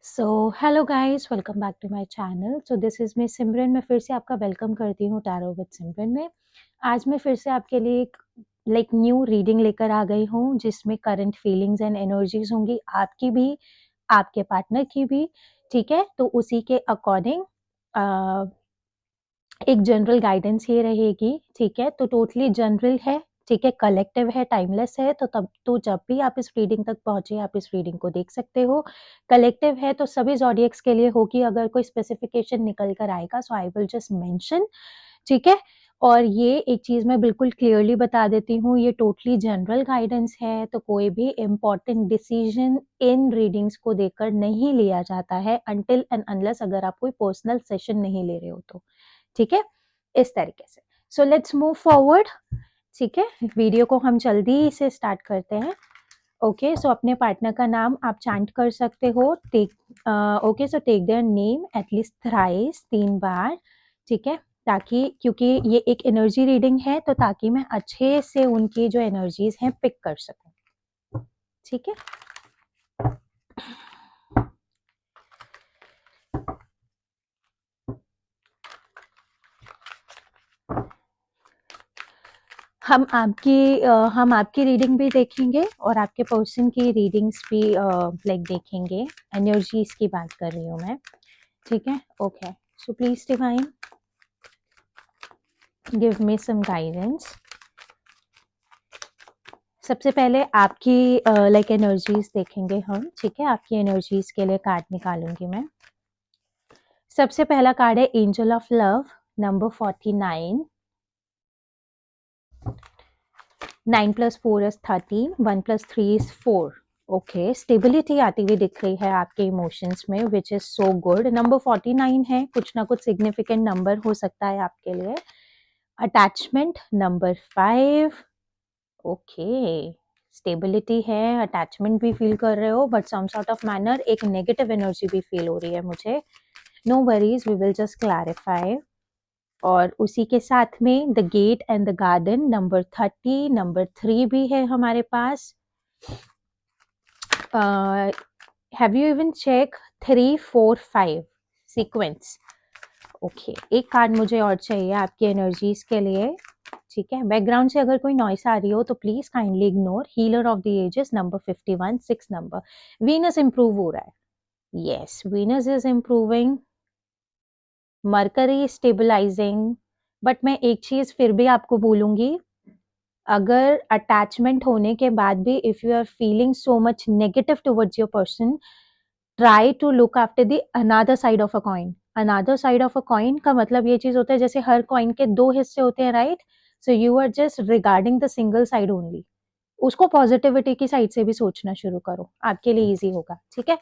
So hello guys, welcome back to my channel. So this is me Simran. मैं फिर से आपका वेलकम करती हूँ टैरो विद सिमरन में। आज मैं फिर से आपके लिए एक न्यू रीडिंग लेकर आ गई हूँ, जिसमें करंट फीलिंग्स एंड एनर्जीज होंगी, आपकी भी, आपके पार्टनर की भी। ठीक है, तो उसी के अकॉर्डिंग एक जनरल गाइडेंस ये रहेगी। ठीक है, तो टोटली जनरल है। ठीक है, कलेक्टिव है, टाइमलेस है। तो जब भी आप इस रीडिंग तक पहुंचे, आप इस रीडिंग को देख सकते हो। कलेक्टिव है तो सभी ज़ोडिएक्स के लिए होगी। अगर कोई स्पेसिफिकेशन निकल कर आएगा सो आई विल जस्ट मेंशन। ठीक है, और ये एक चीज़ मैं बिल्कुल क्लियरली बता देती हूँ, ये टोटली जनरल गाइडेंस है, तो कोई भी इम्पोर्टेंट डिसीजन इन रीडिंग्स को देखकर नहीं लिया जाता है अनटिल एंड अनलेस अगर आप कोई पर्सनल सेशन नहीं ले रहे हो तो। ठीक है, इस तरीके से। So let's move forward. ठीक है, वीडियो को हम जल्दी से स्टार्ट करते हैं। ओके, सो अपने पार्टनर का नाम आप चैंट कर सकते हो। Okay, so take their name at least thrice, 3 बार। ठीक है, ताकि क्योंकि ये एक एनर्जी रीडिंग है, तो ताकि मैं अच्छे से उनकी जो एनर्जीज हैं पिक कर सकूं। ठीक है, हम आपकी रीडिंग भी देखेंगे और आपके पर्सन की रीडिंग्स भी देखेंगे। एनर्जीज की बात कर रही हूँ मैं। ठीक है, okay, so please divine give me some guidance. सबसे पहले आपकी एनर्जीज देखेंगे हम। ठीक है, आपकी एनर्जीज के लिए कार्ड निकालूंगी मैं। सबसे पहला कार्ड है angel of love, number 49। 9 + 4 is 13, 1 + 3 is 4। Okay, stability आती हुई दिख रही है आपके इमोशंस में, which is so good. Number 49 है, कुछ ना कुछ सिग्निफिकेंट नंबर हो सकता है आपके लिए। Attachment number 5। ओके, स्टेबिलिटी है, अटैचमेंट भी फील कर रहे हो, but some sort of manner एक नेगेटिव एनर्जी भी फील हो रही है मुझे। No worries, we will just clarify. और उसी के साथ में the gate and the garden, number 30, number 3 भी है हमारे पास। Have you even check 3, 4, 5 sequence? Okay, एक कार्ड मुझे और चाहिए आपकी एनर्जीज के लिए। ठीक है, बैकग्राउंड से अगर कोई नॉइस आ रही हो तो please kindly ignore. Healer of the ages, number 51, 6 number. Venus improve हो रहा है। Yes, Venus is improving, Mercury stabilising. But मैं एक चीज फिर भी आपको बोलूंगी, अगर अटैचमेंट होने के बाद भी if you are feeling so much negative towards your person, try to look after the another side of a coin. Another side of a coin का मतलब ये चीज होता है, जैसे हर कॉइन के 2 हिस्से होते हैं, right? So you are just regarding the single side only. उसको पॉजिटिविटी की साइड से भी सोचना शुरू करो, आपके लिए इजी होगा। ठीक है,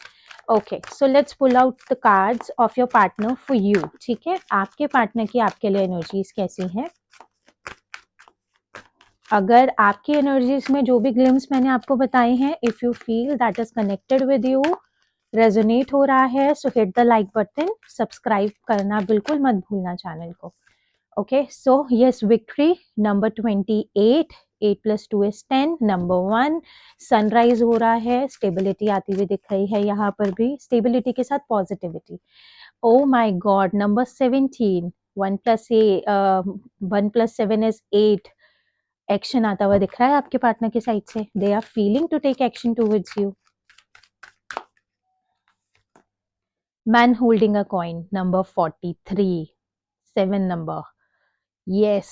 okay, so let's pull out the cards of your partner for you. ठीक है, आपके पार्टनर की आपके लिए एनर्जीज कैसी हैं? अगर आपकी एनर्जीज में जो भी ग्लिम्स मैंने आपको बताए हैं, if you feel that is connected with you, resonate हो रहा है, सो hit the like button, subscribe करना बिल्कुल मत भूलना चैनल को। Okay, so yes, victory number 28, 8 + 2 is 10, number 1। Sunrise हो रहा है, स्टेबिलिटी आती हुई दिख रही है यहाँ पर भी, स्टेबिलिटी के साथ positivity. Oh my God, number 17, 1 + 7 is 8। Action आता हुआ दिख रहा है आपके पार्टनर की साइड से, they are feeling to take action towards you. Man holding a coin, number 43, 7 number. Yes,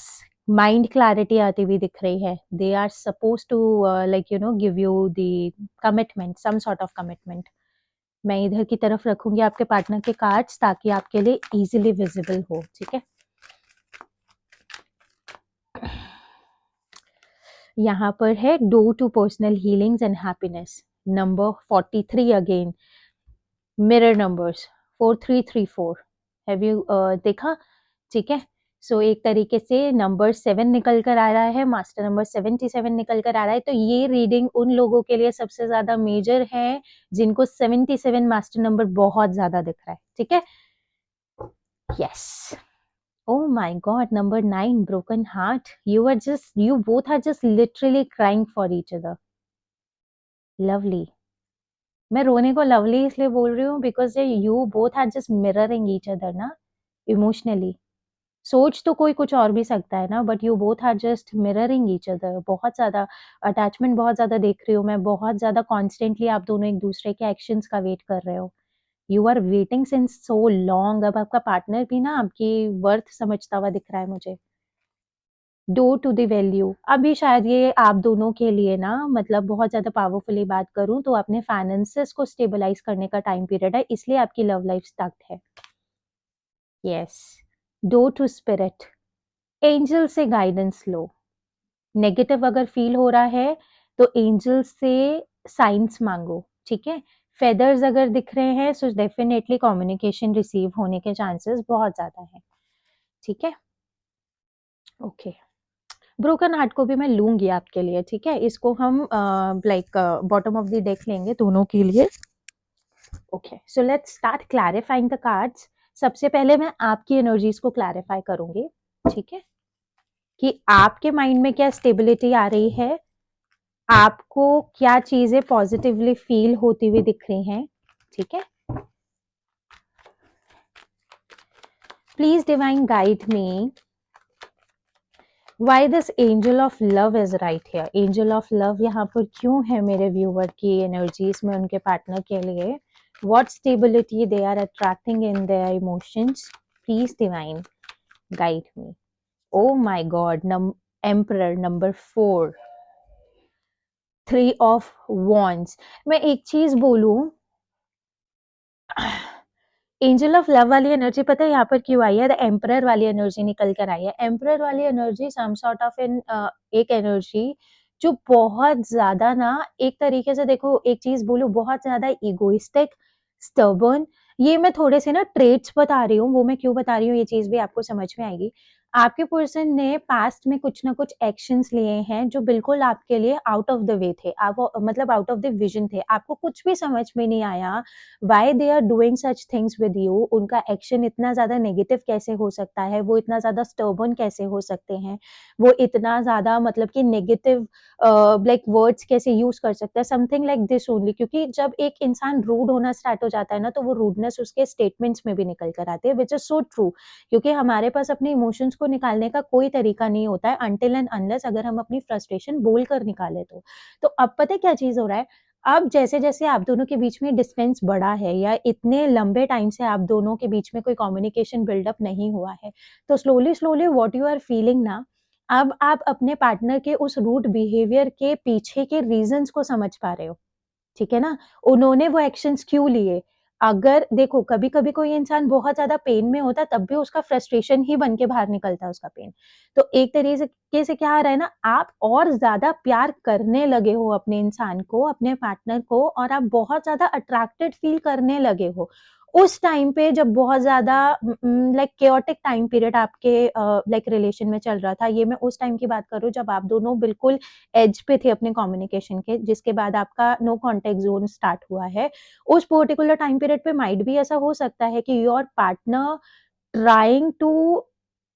mind clarity आती हुई दिख रही है। They are suppose to give you the commitment, some sort of commitment. मैं इधर की तरफ रखूंगी आपके पार्टनर के कार्ड्स ताकि आपके लिए इजीली विजिबल हो। ठीक है, यहाँ पर है due to personal healings and happiness, number 43 again. Mirror numbers 4334, have you देखा? ठीक है, सो एक तरीके से नंबर 7 निकल कर आ रहा है, मास्टर नंबर 77 निकल कर आ रहा है। तो ये रीडिंग उन लोगों के लिए सबसे ज्यादा मेजर है जिनको 77 मास्टर नंबर बहुत ज्यादा दिख रहा है। ठीक है, yes. O my God, number 9, broken heart. you both are just literally crying for each other. Lovely. मैं रोने को लवली इसलिए बोल रही हूँ because you both are just mirroring each other ना इमोशनली। सोच तो कोई कुछ और भी सकता है ना, but you both are just mirroring each other. बहुत ज़्यादा अटैचमेंट बहुत ज़्यादा देख रही हूँ मैं, बहुत ज़्यादा कॉन्स्टेंटली आप दोनों एक दूसरे के एक्शंस का वेट कर रहे हो। You are waiting since so long. अब आपका पार्टनर भी ना आपकी वर्थ समझता हुआ दिख रहा है मुझे। डू टू द वैल्यू, अभी शायद ये आप दोनों के लिए ना मतलब बहुत ज़्यादा पावरफुली बात करूँ तो अपने फाइनेंसेस को स्टेबलाइज करने का टाइम पीरियड है, इसलिए आपकी लव लाइफ स्टक है। Yes, due to spirit, angel से गाइडेंस लो। नेगेटिव अगर फील हो रहा है तो एंजल से साइंस मांगो, ठीक है। फेदर्स अगर दिख रहे हैं सो डेफिनेटली कम्युनिकेशन रिसीव होने के चांसेस बहुत ज़्यादा है, ठीक है। ओके, ब्रोकन हार्ट को भी मैं लूंगी आपके लिए, ठीक है। इसको हम like bottom of the deck लेंगे दोनों के लिए। Okay, so let's start clarifying the cards. सबसे पहले मैं आपकी एनर्जीज को क्लैरिफाई करूंगी, ठीक है, कि आपके माइंड में क्या स्टेबिलिटी आ रही है, आपको क्या चीजें पॉजिटिवली फील होती हुई दिख रही हैं, ठीक है। Please divine guide me why this angel of love is right here. Angel of love यहाँ पर क्यों है मेरे व्यूवर की एनर्जीज में उनके पार्टनर के लिए। What stability they are attracting in their emotions, please divine guide me. Oh my God, emperor number 4, 3 of wands. मैं एक चीज बोलूं, एंजल ऑफ लव वाली एनर्जी पता है यहाँ पर क्यों आई है, द एम्परर वाली एनर्जी निकल कर आई है। एम्परर वाली एनर्जी सम सॉर्ट ऑफ इन एक एनर्जी जो बहुत ज्यादा ना, एक तरीके से देखो एक चीज बोलूं, बहुत ज्यादा इगोइस्टिक, स्टर्बन। ये मैं थोड़े से ना ट्रेट्स बता रही हूँ, वो मैं क्यों बता रही हूँ ये चीज भी आपको समझ में आएगी। आपके पर्सन ने पास्ट में कुछ ना कुछ एक्शंस लिए हैं जो बिल्कुल आपके लिए आउट ऑफ द वे थे, आप मतलब आउट ऑफ द विजन थे, आपको कुछ भी समझ में नहीं आया why they are doing such things with you. उनका एक्शन इतना ज्यादा नेगेटिव कैसे हो सकता है, वो इतना ज्यादा स्टर्बन कैसे हो सकते हैं, वो इतना ज्यादा मतलब कि नेगेटिव लाइक वर्ड्स कैसे यूज कर सकता है, समथिंग लाइक दिस ओनली। क्योंकि जब एक इंसान रूड होना स्टार्ट हो जाता है ना तो वो रूडनेस उसके स्टेटमेंट्स में भी निकल कर आती है, विच इज सो ट्रू। क्योंकि हमारे पास अपने इमोशंस को निकालने का कोई तरीका नहीं होता है अनटिल एंड अनलेस अगर हम अपनी फ्रस्ट्रेशन बोल कर निकाले तो अब पता है क्या चीज हो रहा है। अब जैसे-जैसे आप दोनों के बीच में डिस्टेंस बढ़ा है या इतने लंबे टाइम से आप दोनों के बीच में कोई कम्युनिकेशन बिल्डअप नहीं हुआ है, तो slowly slowly what you are feeling ना, अब आप अपने पार्टनर के उस रूड बिहेवियर के पीछे के रीज़न्स को समझ पा रहे हो। ठीक है ना? उन्होंने वो एक्शंस क्यों लिए? अगर देखो कभी-कभी कोई इंसान बहुत ज़्यादा पेन में होता है तब भी उसका फ्रस्ट्रेशन ही बन के बाहर निकलता है उसका पेन। तो एक तरीके से क्या आ रहा है ना, आप और ज़्यादा प्यार करने लगे हो अपने इंसान को, अपने पार्टनर को, और आप बहुत ज़्यादा अट्रैक्टेड फील करने लगे हो। उस टाइम पे जब बहुत ज़्यादा लाइक केओटिक टाइम पीरियड आपके लाइक रिलेशन में चल रहा था, ये मैं उस टाइम की बात कर रही हूँ जब आप दोनों बिल्कुल एज पे थे अपने कम्युनिकेशन के, जिसके बाद आपका नो कॉन्टैक्ट ज़ोन स्टार्ट हुआ है। उस पर्टिकुलर टाइम पीरियड पे माइट भी ऐसा हो सकता है कि your partner trying to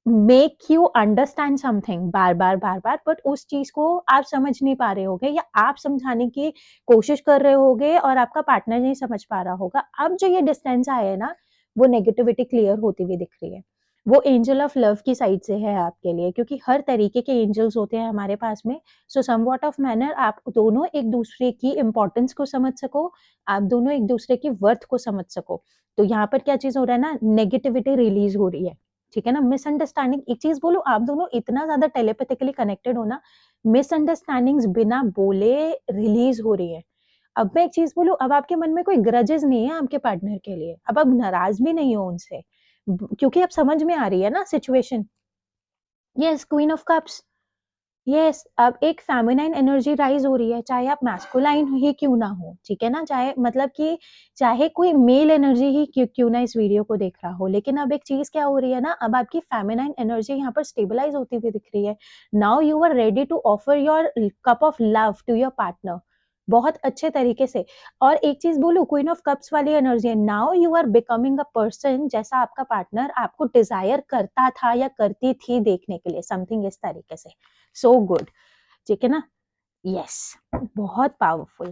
make you understand something बार-बार, बार-बार, बट उस चीज़ को आप समझ नहीं पा रहे होगे या आप समझाने की कोशिश कर रहे होगे और आपका पार्टनर नहीं समझ पा रहा होगा। अब जो ये डिस्टेंस आया है ना, वो नेगेटिविटी क्लियर होती हुई दिख रही है। वो एंजल ऑफ लव की साइड से है आपके लिए, क्योंकि हर तरीके के एंजल्स होते हैं हमारे पास में। सो समव्हाट ऑफ मैनर आप दोनों एक-दूसरे की इम्पोर्टेंस को समझ सको, आप दोनों एक-दूसरे की वर्थ को समझ सको। तो यहाँ पर क्या चीज़ हो रहा है ना, नेगेटिविटी रिलीज़ हो रही है। ठीक है ना? मिसअंडरस्टैंडिंग, एक चीज़ बोलूँ, आप दोनों इतना ज़्यादा टेलीपैथिकली कनेक्टेड हो ना, मिसअंडरस्टैंडिंग्स बिना बोले रिलीज़ हो रही है। अब मैं एक चीज़ बोलूँ, अब आपके मन में कोई ग्रजेस नहीं है आपके पार्टनर के लिए। अब आप नाराज़ भी नहीं हो उनसे, ब क्योंकि अब समझ में आ रही है ना situation. Yes, queen of cups. Yes, अब एक फेमिनाइन एनर्जी राइज हो रही है, चाहे आप मैस्कुलाइन ही क्यों ना हो, ठीक है ना? चाहे मतलब कि चाहे कोई मेल एनर्जी ही क्यों ना इस वीडियो को देख रहा हो, लेकिन अब एक चीज क्या हो रही है ना, अब आपकी फेमिनाइन एनर्जी यहाँ पर स्टेबलाइज होती हुई दिख रही है। Now you are ready to offer your cup of love to your partner, बहुत अच्छे तरीके से। और एक चीज बोलूं, क्वीन ऑफ कप्स वाली एनर्जी है, now you are becoming a person जैसा आपका पार्टनर आपको डिजायर करता था या करती थी देखने के लिए, समथिंग इस तरीके से। सो गुड, ठीक है ना? यस, बहुत पावरफुल,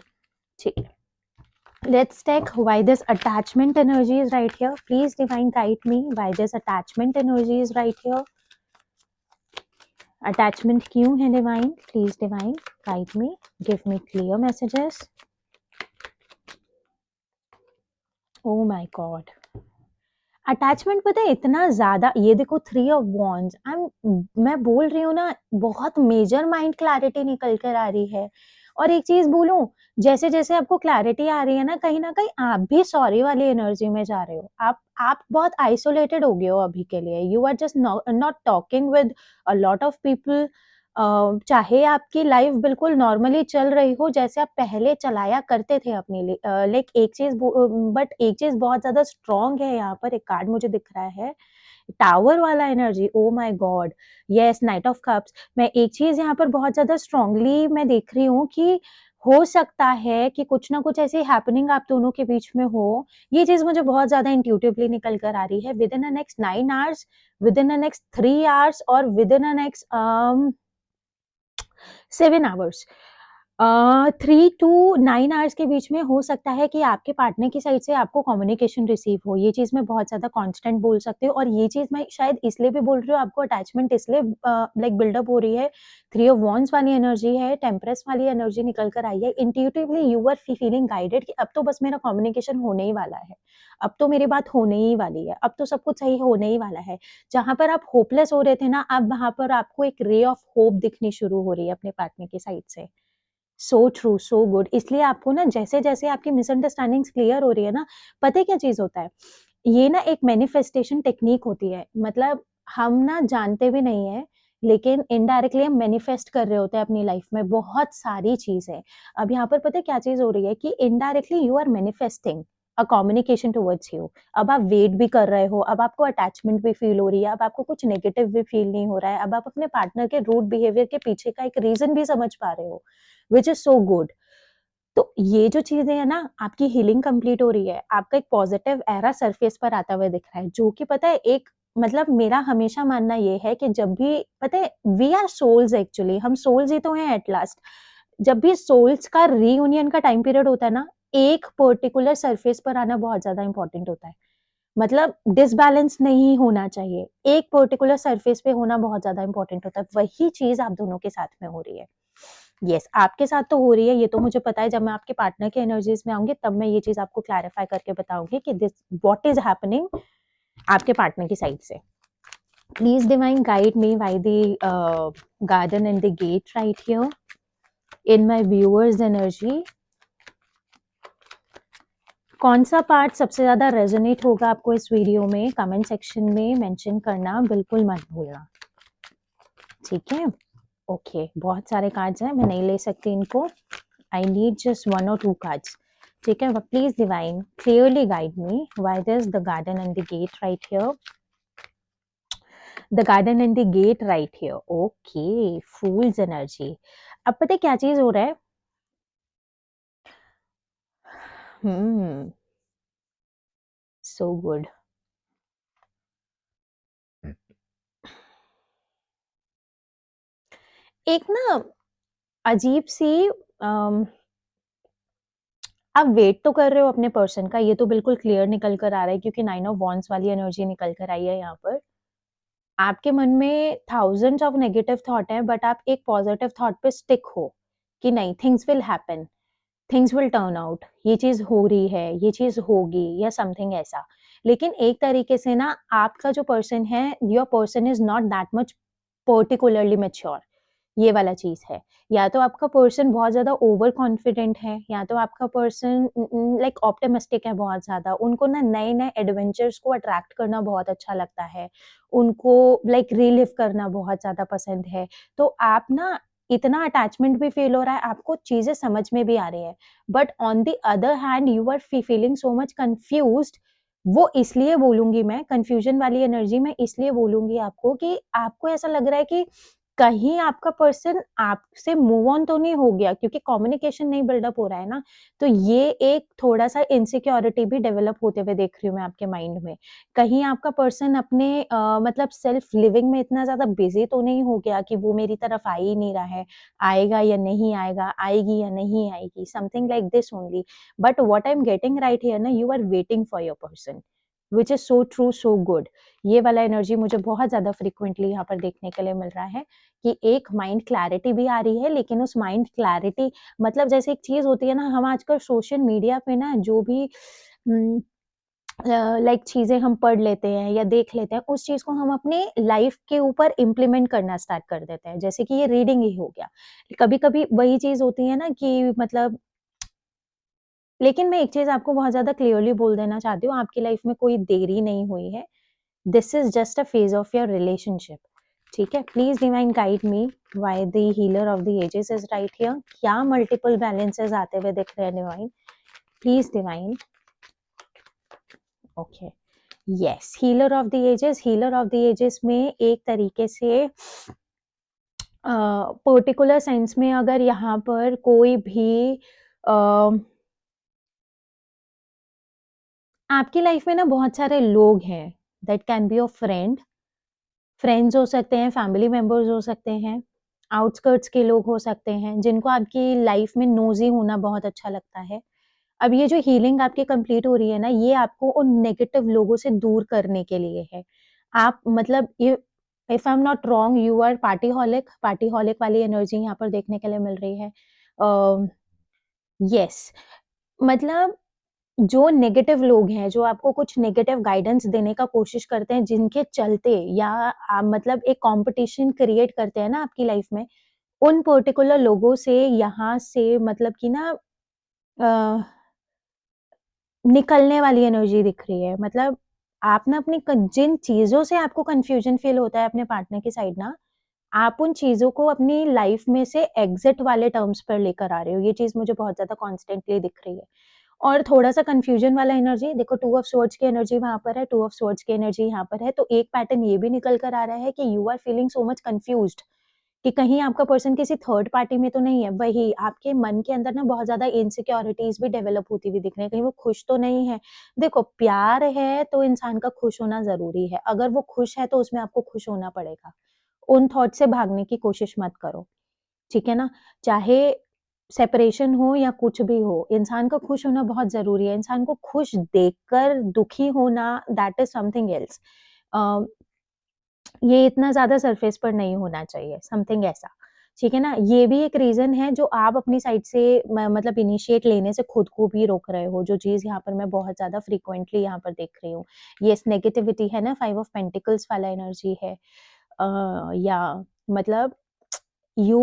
ठीक है। Let's check why this attachment energy is right here. Please divine guide me why this attachment energy is right here. Attachment क्यों है divine? Please divine guide me. Give me clear messages. Oh my God. Attachment पता है इतना ज़्यादा, ये देखो 3 of wands, मैं बोल रही हूँ ना, बहुत मेजर माइंड क्लैरिटी निकल कर आ रही है। और एक चीज़ बोलूँ, जैसे-जैसे आपको क्लैरिटी आ रही है ना, कहीं न कहीं आप भी सॉरी वाली एनर्जी में जा रहे हो। आप बहुत आइसोलेटेड हो गए हो अभी के लिए। You are just not talking with a lot of people. चाहे आपकी लाइफ बिल्कुल नॉर्मली चल रही हो, जैसे आप पहले चलाया करते थे अपने लिए, लाइक एक चीज़ बट एक चीज़ बहुत ज़्यादा स्ट्रॉन्ग है यहाँ पर, एक कार्ड मुझे दिख रहा है, टावर वाला energy. Oh my God! Yes, night of cups. मैं एक चीज़ यहाँ पर बहुत ज़्यादा स्ट्रॉन्गली मैं देख रही हूँ कि हो सकता है कि कुछ ना कुछ ऐसी हैपनिंग आप दोनों के बीच में हो। ये चीज़ मुझे बहुत ज़्यादा इंट्यूटिवली निकल कर आ रही है। Within the next 9 hours, within the next 3 hours और within the next 7 hours, 3 to 9 hours के बीच में हो सकता है कि आपके पार्टनर की साइड से आपको कम्युनिकेशन रिसीव हो। ये चीज़ मैं बहुत ज़्यादा कांस्टेंट बोल सकती हूँ, और ये चीज़ मैं शायद इसलिए भी बोल रही हूँ, आपको अटैचमेंट इसलिए लाइक बिल्डअप हो रही है। 3 ऑफ वांड्स वाली एनर्जी है, टेम्परेस वाली एनर्जी निकल कर आई है। Intuitively you are feeling guided कि अब तो बस मेरा कम्युनिकेशन होने ही वाला है। अब तो मेरी बात होने ही वाली है। अब तो सब कुछ सही होने ही वाला है। जहाँ पर आप होपलेस हो रहे थे ना, अब वहाँ पर आपको एक रे ऑफ होप दिखनी शुरू हो रही है अपने पार्टनर की साइड से। सो ट्रू, सो गुड। इसलिए आपको ना, जैसे-जैसे आपकी मिसअंडरस्टैंडिंग्स क्लियर हो रही है ना, पता है क्या चीज़ होता है? ये ना एक मैनिफेस्टेशन टेक्नीक होती है। मतलब हम ना जानते भी नहीं हैं, लेकिन इनडायरेक्टली हम मैनिफेस्ट कर रहे होते हैं अपनी लाइफ में बहुत सारी चीज़ें। अब यहाँ पर पता है क्या चीज़ हो रही है कि indirectly you are manifesting a communication towards you. अब आप वेट भी कर रहे हो, अब आपको अटैचमेंट भी फील हो रही है, अब आपको कुछ नेगेटिव भी फील नहीं हो रहा है, अब आप अपने पार्टनर के रूड बिहेवियर के पीछे का एक रीज़न भी समझ पा रहे हो, व्हिच इज़ सो गुड। तो ये जो चीज़ें हैं ना, आपकी हीलिंग कंप्लीट हो रही है। आपका एक पॉज़िटिव एरा सरफेस पर आता हुआ दिख रहा है, जो कि पता है, एक मतलब मेरा हमेशा मानना ये है कि जब भी पता है, वी आर सोल्स एक्चुअली, हम सोल्स ही तो हैं एट लास्ट। जब भी सोल्स का रीयूनियन का टाइम पीरियड होता है ना, एक पर्टिकुलर सरफेस पर आना बहुत ज़्यादा इम्पोर्टेंट होता है। मतलब डिसबैलेंस नहीं होना चाहिए। एक पर्टिकुलर सरफेस पे होना बहुत ज़्यादा इम्पोर्टेंट होता है। वही चीज़ आप दोनों के साथ में हो रही है। येस, आपके साथ तो हो रही है, ये तो मुझे पता है। जब मैं आपके पार्टनर के एनर्जीज़ में आऊँगी, तब मैं ये चीज़ आपको क्लैरिफ़ाई करके बताऊँगी कि दिस व्हाट इज़ हैपनिंग आपके पार्टनर की साइड से। Please divine guide me why the garden and the gate right here in my viewers energy. कौन-सा पार्ट सबसे ज़्यादा रेज़ोनेट होगा आपको इस वीडियो में? कमेंट सेक्शन में मेंशन करना बिल्कुल मत भूलना, ठीक है? ओके, बहुत सारे कार्ड्स हैं, मैं नहीं ले सकती इनको। आई नीड जस्ट 1 और 2 कार्ड्स, ठीक है? But please divine clearly guide me why there is the garden and the gate right here, the garden and the gate right here. Okay, fool's energy. अब पता है क्या चीज़ हो रहा है? Hmm, so good. एक ना अजीब-सी अम आप वेट तो कर रहे हो अपने पर्सन का, ये तो बिल्कुल क्लियर निकल कर आ रहा है, क्योंकि 9 ऑफ वांड्स वाली एनर्जी निकल कर आई है यहाँ पर। आपके मन में थाउज़ेंड्स ऑफ नेगेटिव थॉट हैं, बट आप एक पॉजिटिव थॉट पे स्टिक हो कि नहीं, things will happen, things will turn out, ये चीज़ हो रही है, ये चीज़ होगी या समथिंग ऐसा। लेकिन एक तरीके से ना, आपका जो पर्सन है, your person is not that much particularly mature. ये वाला चीज़ है। या तो आपका पर्सन बहुत ज़्यादा ओवर कॉन्फिडेंट है, या तो आपका पर्सन लाइक ऑप्टिमिस्टिक है बहुत ज़्यादा। उनको ना नए-नए एडवेंचर्स को अट्रैक्ट करना बहुत अच्छा लगता है। उनको लाइक रिलिव करना बहुत ज़्यादा पसंद है। तो आप ना, इतना अटैचमेंट भी फ़ील हो रहा है, आपको चीज़ें समझ में भी आ रही हैं। But on the other hand you are feeling so much confused. वो इसलिए बोलूँगी मैं, कन्फ्यूज़न वाली एनर्जी मैं इसलिए बोलूँगी आपको कि आपको ऐसा लग रहा है कि कहीं आपका पर्सन आपसे मूव ऑन तो नहीं हो गया क्योंकि कम्युनिकेशन नहीं बिल्डअप हो रहा है ना, तो ये एक थोड़ा-सा इनसिक्योरिटी भी डेवलप होते हुए देख रही हूँ मैं आपके माइंड में। कहीं आपका पर्सन अपने मतलब सेल्फ लिविंग में इतना ज़्यादा बिज़ी तो नहीं हो गया कि वो मेरी तरफ आ ही नहीं रहा है, आएगा या नहीं आएगा, आएगी या नहीं आएगी, something like this only. But what I am getting right here ना, you are waiting for your person, which is so true, so good. ये वाला एनर्जी मुझे बहुत ज़्यादा फ्रीक्वेंटली यहाँ पर देखने के लिए मिल रहा है। कि एक माइंड क्लैरिटी भी आ रही है, लेकिन उस माइंड क्लैरिटी मतलब जैसे एक चीज़ होती है ना, हम आजकल सोशल मीडिया पे ना जो भी उम, लाइक चीज़ें हम पढ़ लेते हैं या देख लेते हैं, उस चीज़ को हम अपने लाइफ़ के ऊपर इम्प्लीमेंट करना स्टार्ट कर देते हैं। जैसे कि ये रीडिंग ही हो गया। कभी-कभी वही चीज़ होती है ना कि मतलब लेकिन मैं एक चीज़ आपको बहुत ज़्यादा क्लियरली बोल देना चाहती हूँ, आपकी लाइफ़ में कोई देरी नहीं हुई है। This is just a phase of your relationship. ठीक है, please divine guide me why the healer of the ages is right here. क्या मल्टीपल बैलेंसेस आते हुए दिख रहे हैं divine? Please divine. Okay, yes, healer of the ages. Healer of the ages में एक तरीके से पर्टिकुलर सेंस में अगर यहाँ पर कोई भी आपकी लाइफ में ना बहुत सारे लोग हैं, that can be your friend, friends हो सकते हैं, फैमिली मेंबर्स हो सकते हैं, आउटस्कर्ट्स के लोग हो सकते हैं, जिनको आपकी लाइफ में नोज़ी होना बहुत अच्छा लगता है। अब ये जो हीलिंग आपकी कंप्लीट हो रही है ना, ये आपको उन नेगेटिव लोगों से दूर करने के लिए है। आप मतलब ये if I am not wrong, you are partyholic वाली एनर्जी यहाँ पर देखने के लिए मिल रही है। यस, मतलब जो नेगेटिव लोग हैं, जो आपको कुछ नेगेटिव गाइडेंस देने का कोशिश करते हैं, जिनके चलते या मतलब एक कॉम्पिटिशन क्रिएट करते हैं ना आपकी लाइफ में, उन पर्टिकुलर लोगों से यहाँ से मतलब कि ना अ, निकलने वाली एनर्जी दिख रही है। मतलब आप ना अपनी क जिन चीज़ों से आपको कन्फ्यूज़न फ़ील होता है अपने पार्टनर की साइड ना, आप उन चीज़ों को अपनी लाइफ में से एग्ज़िट वाले टर्म्स पर लेकर आ रहे हो। ये चीज़ मुझे बहुत ज़्यादा कॉन्स्टेंटली दिख रही है। और थोड़ा-सा कन्फ्यूज़न वाला एनर्जी देखो, 2 ऑफ स्वॉर्ड्स की एनर्जी वहाँ पर है, 2 ऑफ स्वॉर्ड्स की एनर्जी यहाँ पर है, तो एक पैटर्न ये भी निकल कर आ रहा है कि you are feeling so much confused कि कहीं आपका पर्सन किसी थर्ड पार्टी में तो नहीं है। वही आपके मन के अंदर ना बहुत ज़्यादा इनसिक्योरिटीज़ भी डेवलप होती हुई दिख रही हैं, कहीं वो खुश तो नहीं है। देखो, प्यार है तो इंसान का खुश होना ज़रूरी है। अगर वो खुश है तो उसमें आपको खुश होना पड़ेगा। उन थॉट से भागने की कोशिश मत करो, ठीक है ना? चाहे सेपरेशन हो या कुछ भी हो, इंसान का खुश होना बहुत ज़रूरी है। इंसान को खुश देखकर दुखी होना, दैट इज़ समथिंग एल्स। अ, ये इतना ज़्यादा सरफेस पर नहीं होना चाहिए, समथिंग ऐसा, ठीक है ना? ये भी एक रीज़न है जो आप अपनी साइड से म मतलब इनिशिएट लेने से खुद को भी रोक रहे हो, जो चीज़ यहाँ पर मैं बहुत ज़्यादा फ्रीक्वेंटली यहाँ पर देख रही हूँ। येस, नेगेटिविटी है ना, 5 ऑफ पेंटिकल्स वाला एनर्जी है। या मतलब you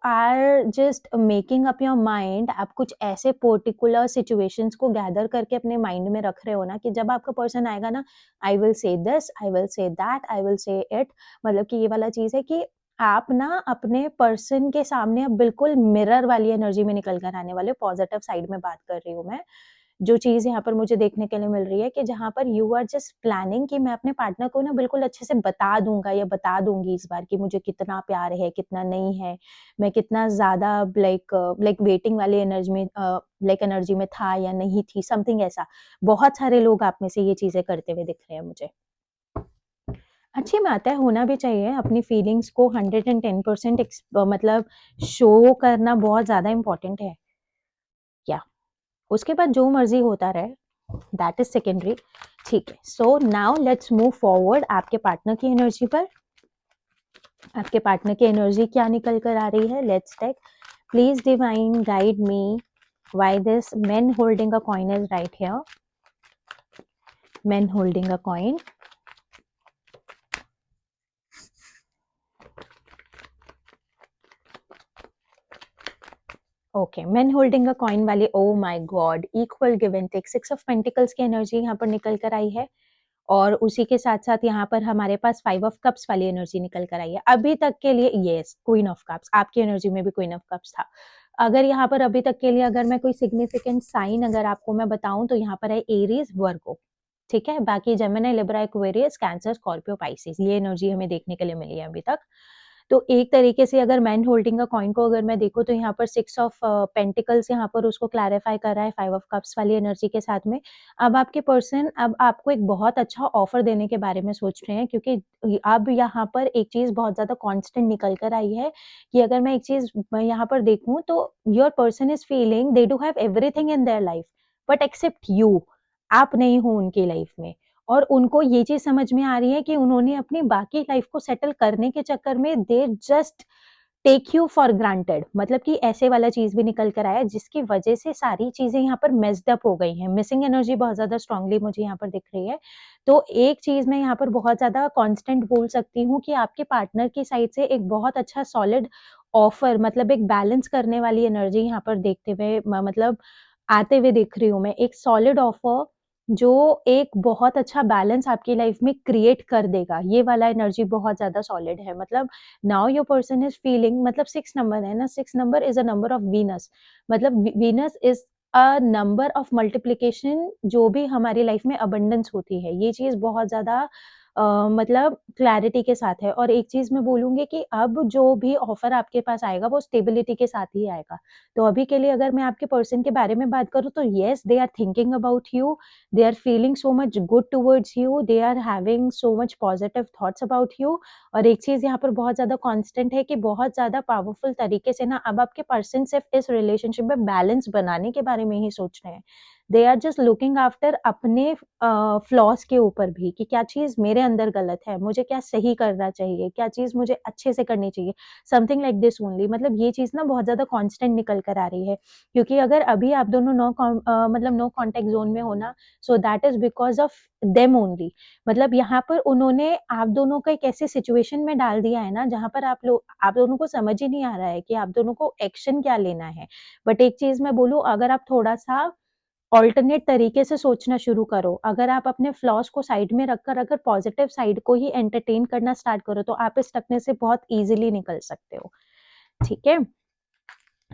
are just making up your mind. आप कुछ ऐसे पर्टिकुलर सिचुएशंस को गैदर करके अपने माइंड में रख रहे हो ना कि जब आपका पर्सन आएगा ना, I will say this, I will say that, I will say it. मतलब कि ये वाला चीज़ है कि आप ना अपने पर्सन के सामने अब बिल्कुल मिरर वाली एनर्जी में निकल कर आने वाले हो। पॉजिटिव साइड में बात कर रही हूँ मैं। जो चीज़ यहाँ पर मुझे देखने के लिए मिल रही है कि जहाँ पर यू आर जस्ट प्लानिंग कि मैं अपने पार्टनर को ना बिल्कुल अच्छे से बता दूँगा या बता दूँगी इस बार कि मुझे कितना प्यार है, कितना नहीं है। मैं कितना ज़्यादा लाइक वेटिंग वाली एनर्जी में लाइक एनर्जी में था या नहीं थी, समथिंग ऐसा। बहुत सारे लोग आप में से ये चीज़ें करते हुए दिख रहे हैं मुझे। अच्छी बात है, होना भी चाहिए। अपनी फीलिंग्स को 110% मतलब शो करना बहुत ज़्यादा इम्पोर्टेंट है। या उसके बाद जो मर्ज़ी होता रहे, दैट इज़ सेकेंडरी। ठीक है, so now let's move forward आपके पार्टनर की एनर्जी पर। आपके पार्टनर की एनर्जी क्या निकल कर आ रही है, let's take. Please divine guide me why this man holding a coin is right here. Man holding a coin. Okay, man holding a coin वाली, oh my god, equal give and take, 6 of pentacles की energy यहाँ पर निकल कर आई है। और उसी के साथ-साथ यहाँ पर हमारे पास 5 ऑफ कप्स वाली एनर्जी निकल कर आई है। अभी तक के लिए येस, क्वीन ऑफ कप्स, आपकी एनर्जी में भी क्वीन ऑफ कप्स था। अगर यहाँ पर अभी तक के लिए अगर मैं कोई सिग्निफिकेंट साइन अगर आपको मैं बताऊँ तो यहाँ पर है एरीज़, वर्गो, ठीक है? बाकी Gemini, Libra, Aquarius, cancer, Scorpio, Pisces, ये एनर्जी हमें देखने के लिए मिली है अभी तक। तो एक तरीके से अगर मैन होल्डिंग अ कॉइन को अगर मैं देखूँ तो यहाँ पर 6 ऑफ पेंटिकल्स यहाँ पर उसको क्लैरिफाई कर रहा है 5 ऑफ कप्स वाली एनर्जी के साथ में। अब आपके पर्सन अब आपको एक बहुत अच्छा ऑफर देने के बारे में सोच रहे हैं, क्योंकि अब यहाँ पर एक चीज़ बहुत ज़्यादा कांस्टेंट निकल कर आई है कि अगर मैं एक चीज़ यहाँ पर देखूँ तो your person is feeling they do have everything in their life but except you. आप नहीं हो उनकी लाइफ में, और उनको ये चीज़ समझ में आ रही है कि उन्होंने अपनी बाकी लाइफ को सेटल करने के चक्कर में they just take you for granted, मतलब कि ऐसे वाला चीज़ भी निकल कर आया जिसकी वजह से सारी चीज़ें यहाँ पर मेस्ड अप हो गई हैं। मिसिंग एनर्जी बहुत ज़्यादा स्ट्रांगली मुझे यहाँ पर दिख रही है। तो एक चीज़ मैं यहाँ पर बहुत ज़्यादा कांस्टेंट बोल सकती हूँ कि आपके पार्टनर की साइड से एक बहुत अच्छा सॉलिड ऑफर, मतलब एक बैलेंस करने वाली एनर्जी यहाँ पर देखते हुए मतलब आते हुए देख रही हूँ मैं। एक सॉलिड ऑफर जो एक बहुत अच्छा बैलेंस आपकी लाइफ में क्रिएट कर देगा, ये वाला एनर्जी बहुत ज़्यादा सॉलिड है। मतलब now your person is feeling, मतलब 6 नंबर है ना, 6 number is a number of Venus, मतलब Venus is a number of multiplication, जो भी हमारी लाइफ में अबंडेंस होती है, ये चीज़ बहुत ज़्यादा मतलब क्लैरिटी के साथ है। और एक चीज़ मैं बोलूँगी कि अब जो भी ऑफर आपके पास आएगा वो स्टेबिलिटी के साथ ही आएगा। तो अभी के लिए अगर मैं आपके पर्सन के बारे में बात करूँ तो yes, they are thinking about you, they are feeling so much good towards you, they are having so much positive thoughts about you। और एक चीज़ यहाँ पर बहुत ज़्यादा कांस्टेंट है कि बहुत ज़्यादा पावरफुल तरीके से ना अब आपके पर्सन सिर्फ इस रिलेशनशिप में बैलेंस बनाने के बारे में ही सोच रहे हैं। They are just looking after अपने फ्लॉज के ऊपर भी, कि क्या चीज़ मेरे अंदर गलत है, मुझे क्या सही करना चाहिए, क्या चीज़ मुझे अच्छे से करनी चाहिए, समथिंग लाइक दिस ओनली। मतलब ये चीज़ ना बहुत ज़्यादा कांस्टेंट निकल कर आ रही है, क्योंकि अगर अभी आप दोनों मतलब नो कॉन्टैक्ट जोन में हो ना, so that is because of them only. मतलब यहाँ पर उन्होंने आप दोनों को एक ऐसी सिचुएशन में डाल दिया है ना जहाँ पर आप दोनों को समझ ही नहीं आ रहा है कि आप दोनों को एक्शन क्या लेना है। बट एक चीज मैं बोलूँ, अगर आप थोड़ा सा ऑल्टरनेट तरीके से सोचना शुरू करो, अगर आप अपने फ्लॉज को साइड में रखकर अगर पॉजिटिव साइड को ही एंटरटेन करना स्टार्ट करो तो आप इस टकने से बहुत इजीली निकल सकते हो। ठीक है,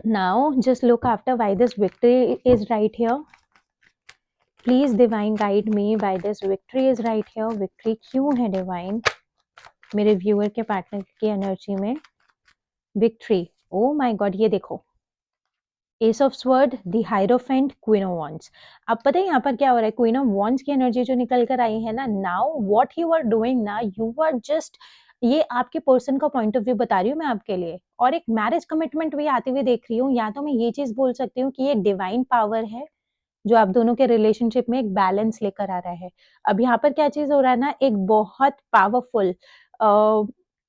now just look after why this victory is right here. Please divine guide me why this victory is right here. Victory क्यों है डिवाइन मेरे व्यूअर के पार्टनर की एनर्जी में? विक्ट्री, ओ माय गॉड, ये देखो, ace of sword, the hierophant, queen of wands. अब पता है यहाँ पर क्या हो रहा है, क्वीन ऑफ वॉन्ड्स की एनर्जी जो निकल कर आई है ना, now what you are doing ना, यू आर जस्ट, ये आपके पर्सन का पॉइंट ऑफ व्यू बता रही हूँ मैं आपके लिए, और एक मैरिज कमिटमेंट भी आते हुए देख रही हूँ। या तो मैं ये चीज बोल सकती हूँ कि ये डिवाइन पावर है जो आप दोनों के रिलेशनशिप में एक बैलेंस लेकर आ रहा है। अब यहाँ पर क्या चीज हो रहा है ना, एक बहुत पावरफुल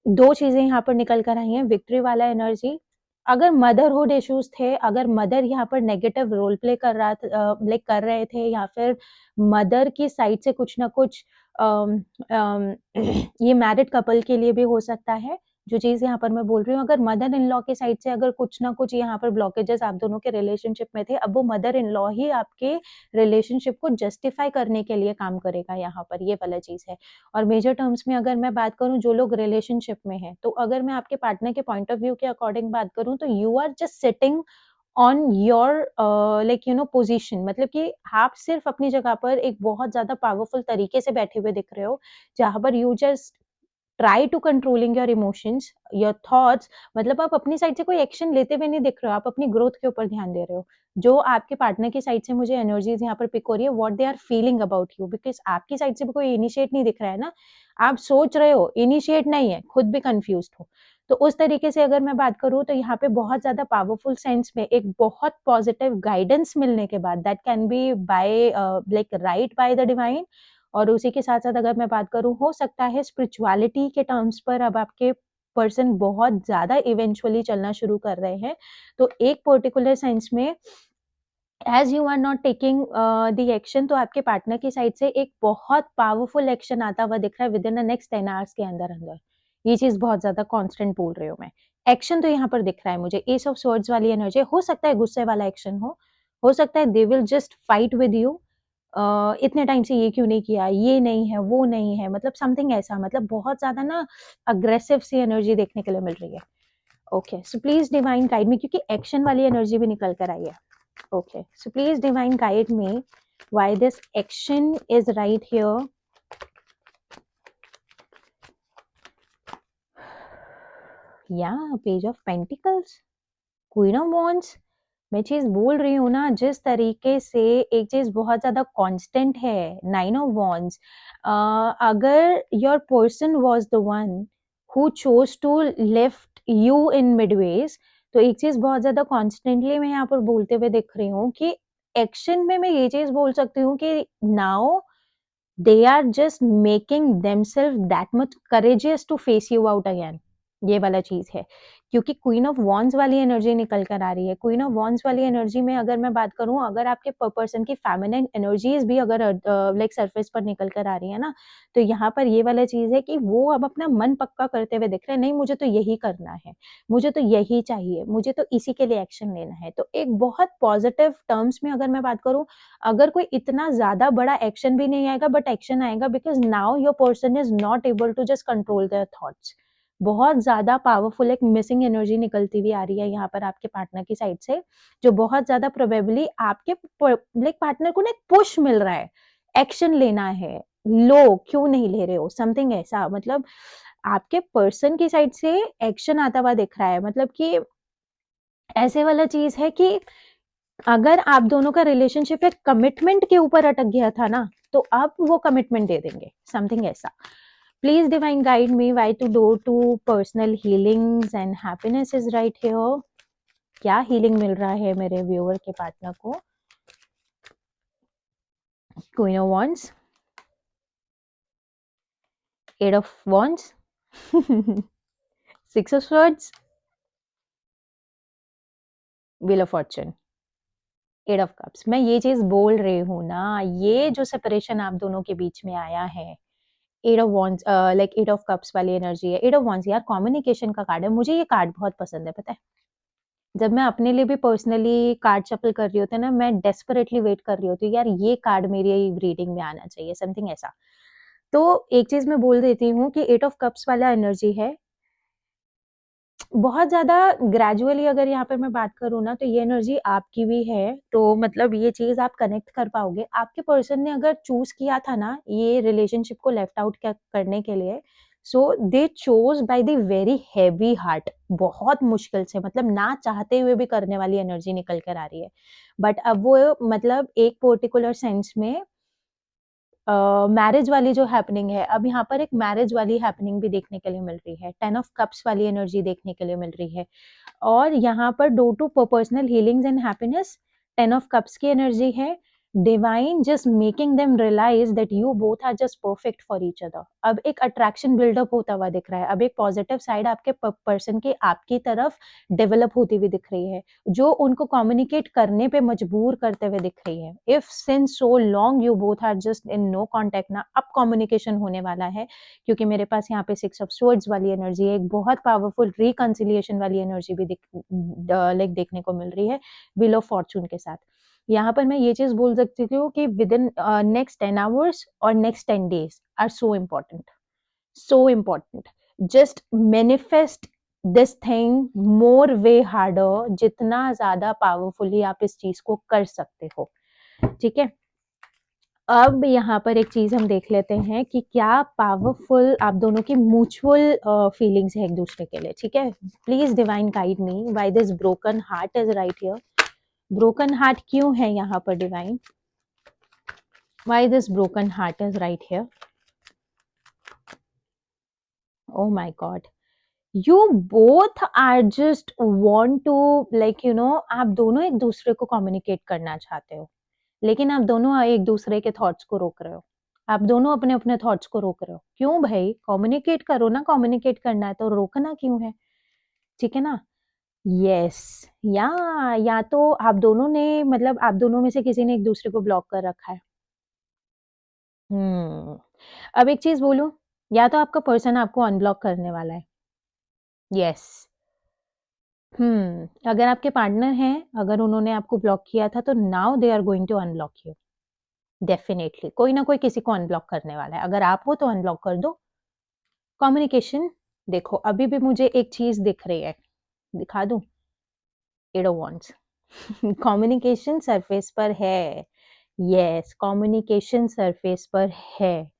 दो चीजें यहाँ पर निकल कर आई हैं। विक्ट्री वाला एनर्जी, अगर मदरहुड इश्यूज थे, अगर मदर यहाँ पर नेगेटिव रोल प्ले कर रहा था, कर रहे थे, या फिर मदर की साइड से कुछ ना कुछ अम, अम, ये मैरिड कपल के लिए भी हो सकता है, जो चीज यहाँ पर मैं बोल रही हूँ। अगर मदर इन लॉ के साइड से अगर कुछ ना कुछ यहाँ पर ब्लॉकेजेस आप दोनों के रिलेशनशिप में थे, अब वो मदर इन लॉ ही आपके रिलेशनशिप को जस्टिफाई करने के लिए काम करेगा यहाँ पर, ये वाला चीज है। और मेजर टर्म्स में अगर मैं बात करूँ, जो लोग रिलेशनशिप में हैं, तो अगर मैं आपके पार्टनर के पॉइंट ऑफ व्यू के अकॉर्डिंग बात करूँ तो you are just sitting on your like you know position, मतलब कि आप सिर्फ अपनी जगह पर एक बहुत ज्यादा पावरफुल तरीके से बैठे हुए दिख रहे हो, जहां पर you just try to controlling your emotions, your thoughts. मतलब आप अपनी साइड से कोई एक्शन लेते हुए नहीं दिख रहे हो, आप अपनी ग्रोथ के ऊपर ध्यान दे रहे हो। जो आपके पार्टनर की साइड से मुझे एनर्जीज यहाँ पर पिक हो रही है, what they are feeling about you, because आपकी साइड से भी कोई इनिशिएट नहीं दिख रहा है ना, आप सोच रहे हो, इनिशिएट नहीं है, खुद भी कंफ्यूज हो। तो उस तरीके से अगर मैं बात करूँ तो यहाँ पे बहुत ज्यादा पावरफुल सेंस में एक बहुत पॉजिटिव गाइडेंस मिलने के बाद, that can be by like right by the divine. और उसी के साथ साथ अगर मैं बात करूँ, हो सकता है स्पिरिचुअलिटी के टर्म्स पर अब आपके पर्सन बहुत ज्यादा इवेंचुअली चलना शुरू कर रहे हैं। तो एक पर्टिकुलर सेंस में as you are not taking the action, तो आपके पार्टनर की साइड से एक बहुत पावरफुल एक्शन आता हुआ दिख रहा है with in the next 10 hours के अंदर अंदर। ये चीज बहुत ज्यादा कांस्टेंट बोल रही हूँ मैं। एक्शन तो यहाँ पर दिख रहा है मुझे, एस ऑफ स्वर्ड्स वाली एनर्जी, हो सकता है गुस्से वाला एक्शन हो सकता है they will just fight with you, इतने टाइम से ये क्यों नहीं किया, ये नहीं है, वो नहीं है, मतलब समथिंग ऐसा, मतलब बहुत ज्यादा ना अग्रेसिव सी एनर्जी देखने के लिए मिल रही है। Okay, so please divine guide me, क्योंकि एक्शन वाली एनर्जी भी निकल कर आई है। Okay, so please divine guide me why this action is right here. या page of pentacles, queen of wands. मैं चीज बोल रही हूँ ना, जिस तरीके से एक चीज बहुत ज्यादा कांस्टेंट है, नाइन ऑफ वॉन्ड्स। अगर your person was the one who chose to left you in midways, तो एक चीज बहुत ज्यादा कॉन्स्टेंटली मैं यहाँ पर बोलते हुए दिख रही हूँ कि एक्शन में मैं ये चीज बोल सकती हूँ कि now they are just making themselves that much courageous to face you out again। ये वाला चीज है, क्योंकि क्वीन ऑफ वॉन्स वाली एनर्जी निकल कर आ रही है। क्वीन ऑफ वॉन्स वाली एनर्जी में अगर मैं बात करूं, अगर आपके पर्सन की फेमिनिन एनर्जीज भी अगर लाइक सरफेस पर निकल कर आ रही है ना, तो यहाँ पर ये वाला चीज है कि वो अब अपना मन पक्का करते हुए दिख रहे हैं, नहीं मुझे तो यही करना है, मुझे तो यही चाहिए, मुझे तो इसी के लिए एक्शन लेना है। तो एक बहुत पॉजिटिव टर्म्स में अगर मैं बात करूं, अगर कोई इतना ज्यादा बड़ा एक्शन भी नहीं आएगा, बट एक्शन आएगा, because now your person is not able to just control their thoughts. बहुत ज्यादा पावरफुल एक मिसिंग एनर्जी निकलती हुई आ रही है यहाँ पर आपके पार्टनर की साइड से, जो बहुत ज्यादा प्रोबेबली आपके लाइक पार्टनर को ना एक पुश मिल रहा है, एक्शन लेना है, लो क्यों नहीं ले रहे हो, समथिंग ऐसा। मतलब आपके पर्सन की साइड से एक्शन आता हुआ दिख रहा है, मतलब कि ऐसे वाला चीज है कि अगर आप दोनों का रिलेशनशिप एक कमिटमेंट के ऊपर अटक गया था ना, तो अब वो कमिटमेंट दे देंगे, समथिंग ऐसा। Please divine guide me why to due to personal healings and happiness is right here. क्या हीलिंग मिल रहा है मेरे व्यूअर के पार्टनर को? Queen of wands, eight of wands, six of swords, wheel of fortune, eight of cups. मैं ये चीज बोल रही हूँ ना, ये जो सेपरेशन आप दोनों के बीच में आया है, eight of wands like eight of cups वाली एनर्जी है। एट ऑफ वॉन्ड्स यार कम्युनिकेशन का कार्ड है, मुझे ये कार्ड बहुत पसंद है, पता है। जब मैं अपने लिए भी पर्सनली कार्ड शफल कर रही होती है ना, मैं डेस्परेटली वेट कर रही होती हूँ यार ये कार्ड मेरी रीडिंग में आना चाहिए, समथिंग ऐसा। तो एक चीज मैं बोल देती हूँ कि एट ऑफ कप्स वाला एनर्जी है, बहुत ज़्यादा ग्रेजुअली अगर यहाँ पर मैं बात करूँ ना, तो ये एनर्जी आपकी भी है, तो मतलब ये चीज़ आप कनेक्ट कर पाओगे। आपके पर्सन ने अगर चूज़ किया था ना ये रिलेशनशिप को लेफ्ट आउट करने के लिए, so they chose by the very heavy heart, बहुत मुश्किल से, मतलब ना चाहते हुए भी करने वाली एनर्जी निकल कर आ रही है। बट अब वो मतलब एक पर्टिकुलर सेंस में मैरिज वाली जो हैपनिंग है, अब यहाँ पर एक मैरिज वाली हैपनिंग भी देखने के लिए मिल रही है, 10 ऑफ कप्स वाली एनर्जी देखने के लिए मिल रही है। और यहाँ पर due to personal healings and happiness, 10 of cups की एनर्जी है, divine just making them realize that you both are just perfect for each other. अब एक अट्रैक्शन बिल्डअप होता हुआ दिख रहा है, अब एक पॉजिटिव साइड आपके पर्सन की आपकी तरफ डेवलप होती हुई दिख रही है, जो उनको कम्युनिकेट करने पे मजबूर करते हुए दिख रही है। If since so long you both are just in no contact ना, अब कम्युनिकेशन होने वाला है, क्योंकि मेरे पास यहाँ पे सिक्स ऑफ स्वर्ड्स वाली एनर्जी है, एक बहुत पावरफुल रिकंसिलिएशन वाली एनर्जी भी लाइक देखने को मिल रही है व्हील ऑफ फॉर्चून के साथ। यहाँ पर मैं ये चीज बोल सकती हूँ कि विद इन नेक्स्ट 10 आवर्स और next 10 days are so important, so important. Just manifest this thing more way harder, जितना ज्यादा पावरफुली आप इस चीज को कर सकते हो, ठीक है। अब यहाँ पर एक चीज हम देख लेते हैं कि क्या पावरफुल आप दोनों की म्यूचुअल फीलिंग्स है एक दूसरे के लिए, ठीक है। Please divine guide me why this broken heart is right here. Broken heart क्यों है यहाँ पर divine? Why this broken heart is right here? O my God, you both are just want to like you know, आप दोनों एक दूसरे को communicate करना चाहते हो, लेकिन आप दोनों एक दूसरे के थॉट्स को रोक रहे हो, आप दोनों अपने अपने थॉट्स को रोक रहे हो। क्यों भाई, कम्युनिकेट करो ना, कम्युनिकेट करना है तो रोकना क्यों है, ठीक है ना। यस, या तो आप दोनों ने, मतलब आप दोनों में से किसी ने एक दूसरे को ब्लॉक कर रखा है। अब एक चीज बोलूं, या तो आपका पर्सन आपको अनब्लॉक करने वाला है। यस, अगर आपके पार्टनर हैं, अगर उन्होंने आपको ब्लॉक किया था, तो now they are going to unblock you. Definitely कोई ना कोई किसी को अनब्लॉक करने वाला है, अगर आप हो तो अनब्लॉक कर दो। कम्युनिकेशन, देखो अभी भी मुझे एक चीज दिख रही है, दिखा दूं? Eight of wands. Communication surface पर है, यस कम्युनिकेशन सरफेस पर है,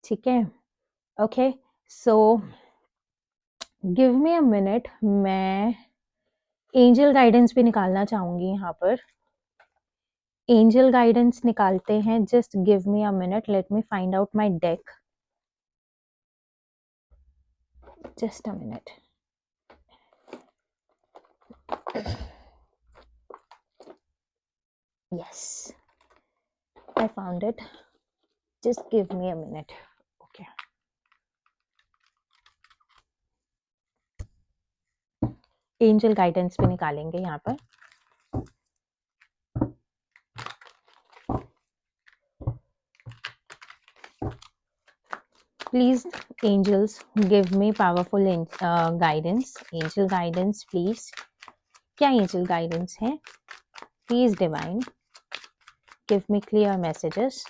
ठीक है। Okay, so give me a minute, मैं एंजल गाइडेंस भी निकालना चाहूंगी यहाँ पर। एंजल गाइडेंस निकालते हैं, just give me a minute, let me find out my deck, just a minute. Yes, I found it. Just give me a minute. Okay. Angel guidance भी निकालेंगे यहाँ पर। Please angels give me powerful guidance, angel guidance please. क्या angel guidance है? Please divine give me clear messages.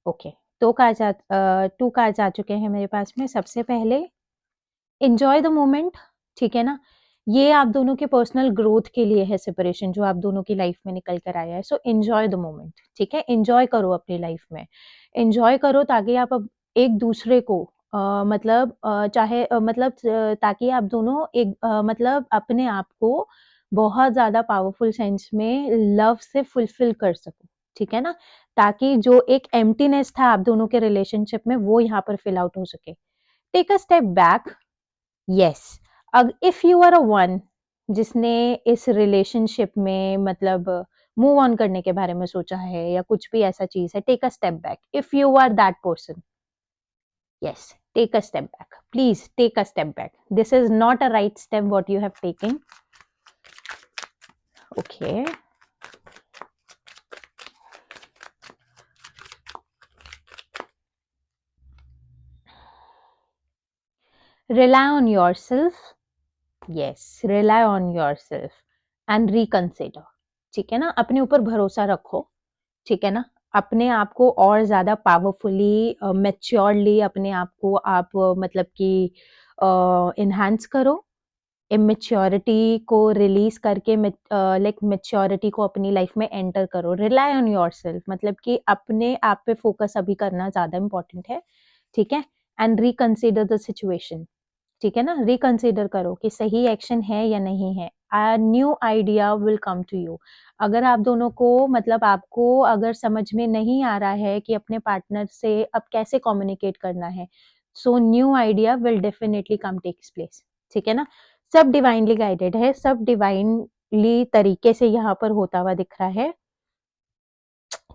Okay, two cards आ चुके हैं मेरे पास में। सबसे पहले एंजॉय द मोमेंट, ठीक है ना। ये आप दोनों के पर्सनल ग्रोथ के लिए है सेपरेशन, जो आप दोनों की लाइफ में निकल कर आया है। सो एंजॉय द मोमेंट, ठीक है। एंजॉय करो अपनी लाइफ में, एंजॉय करो, ताकि आप अब एक दूसरे को मतलब चाहे मतलब ताकि आप दोनों एक मतलब अपने आप को बहुत ज्यादा पावरफुल सेंस में लव से फुलफिल कर सको, ठीक है ना। ताकि जो एक एम्प्टीनेस था आप दोनों के रिलेशनशिप में, वो यहाँ पर फिल आउट हो सके। Take a step back. Yes, अब if you are a one जिसने इस रिलेशनशिप में मतलब मूव ऑन करने के बारे में सोचा है या कुछ भी ऐसा चीज है, take a step back. If you are that person, yes, take a step back, please take a step back. This is not a right step what you have taken. Okay, rely on yourself, yes, rely on yourself and reconsider, ठीक है ना। अपने ऊपर भरोसा रखो, ठीक है ना। अपने आप को और ज्यादा पावरफुली मैच्योरली अपने आप को आप मतलब कि इन्हांस करो। इमेच्योरिटी को रिलीज करके लाइक मैच्योरिटी को अपनी लाइफ में एंटर करो। रिलाई ऑन योरसेल्फ मतलब कि अपने आप पे फोकस अभी करना ज्यादा इंपॉर्टेंट है, ठीक है। एंड रिकंसिडर द सिचुएशन, ठीक है ना। रिकंसिडर करो कि सही एक्शन है या नहीं है। A new idea will come to you. अगर आप दोनों को मतलब आपको अगर समझ में नहीं आ रहा है कि अपने पार्टनर से अब कैसे कम्युनिकेट करना है, so new idea will definitely come takes place, ठीक है ना। सब डिवाइनली गाइडेड है, सब डिवाइनली तरीके से यहाँ पर होता हुआ दिख रहा है।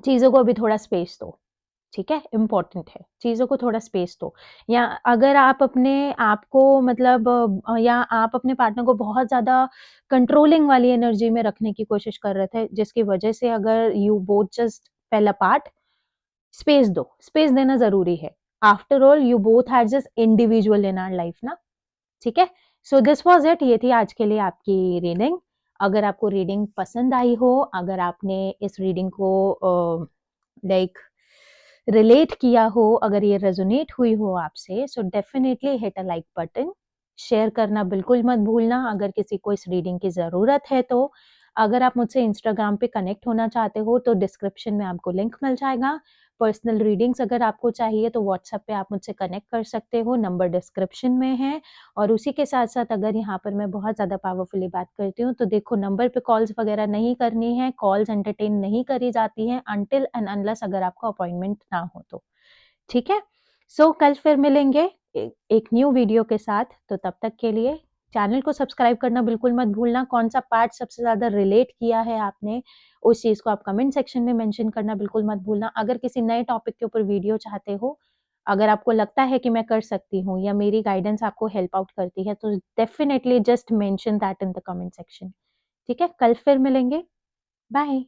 चीजों को अभी थोड़ा स्पेस दो, ठीक है। इम्पोर्टेंट है, चीजों को थोड़ा स्पेस दो। या अगर आप अपने आप को मतलब या आप अपने पार्टनर को बहुत ज्यादा कंट्रोलिंग वाली एनर्जी में रखने की कोशिश कर रहे थे, जिसकी वजह से अगर you both just fell apart, space दो। स्पेस देना जरूरी है। After all you both had just individual in our life ना, ठीक है। सो दिस वाज इट, ये थी आज के लिए आपकी रीडिंग। अगर आपको रीडिंग पसंद आई हो, अगर आपने इस रीडिंग को लाइक रिलेट किया हो, अगर ये रेजोनेट हुई हो आपसे, so definitely hit a like button. Share करना बिल्कुल मत भूलना अगर किसी को इस रीडिंग की ज़रूरत है तो। अगर आप मुझसे इंस्टाग्राम पे कनेक्ट होना चाहते हो तो डिस्क्रिप्शन में आपको लिंक मिल जाएगा। पर्सनल रीडिंग्स अगर आपको चाहिए तो व्हाट्सएप पे आप मुझसे कनेक्ट कर सकते हो, नंबर डिस्क्रिप्शन में है। और उसी के साथ-साथ अगर यहाँ पर मैं बहुत ज़्यादा पावरफुली बात करती हूँ, तो देखो नंबर पे कॉल्स वगैरह नहीं करनी है, कॉल्स एंटरटेन नहीं करी जाती हैं अंटिल एंड अनलेस अगर आपका अपॉइंटमेंट ना हो तो, ठीक है? सो कल फिर मिलेंगे एक न्यू वीडियो के साथ, तो तब तक के लिए चैनल को सब्सक्राइब करना बिल्कुल मत भूलना। कौन-सा पार्ट सबसे ज़्यादा रिलेट किया है आपने, उस चीज़ को आप कमेंट सेक्शन में मेंशन करना बिल्कुल मत भूलना। अगर किसी नए टॉपिक के ऊपर वीडियो चाहते हो, अगर आपको लगता है कि मैं कर सकती हूँ या मेरी गाइडेंस आपको हेल्प आउट करती है, तो definitely just mention that in the comment section, ठीक है? कल फिर मिलेंगे, बाय।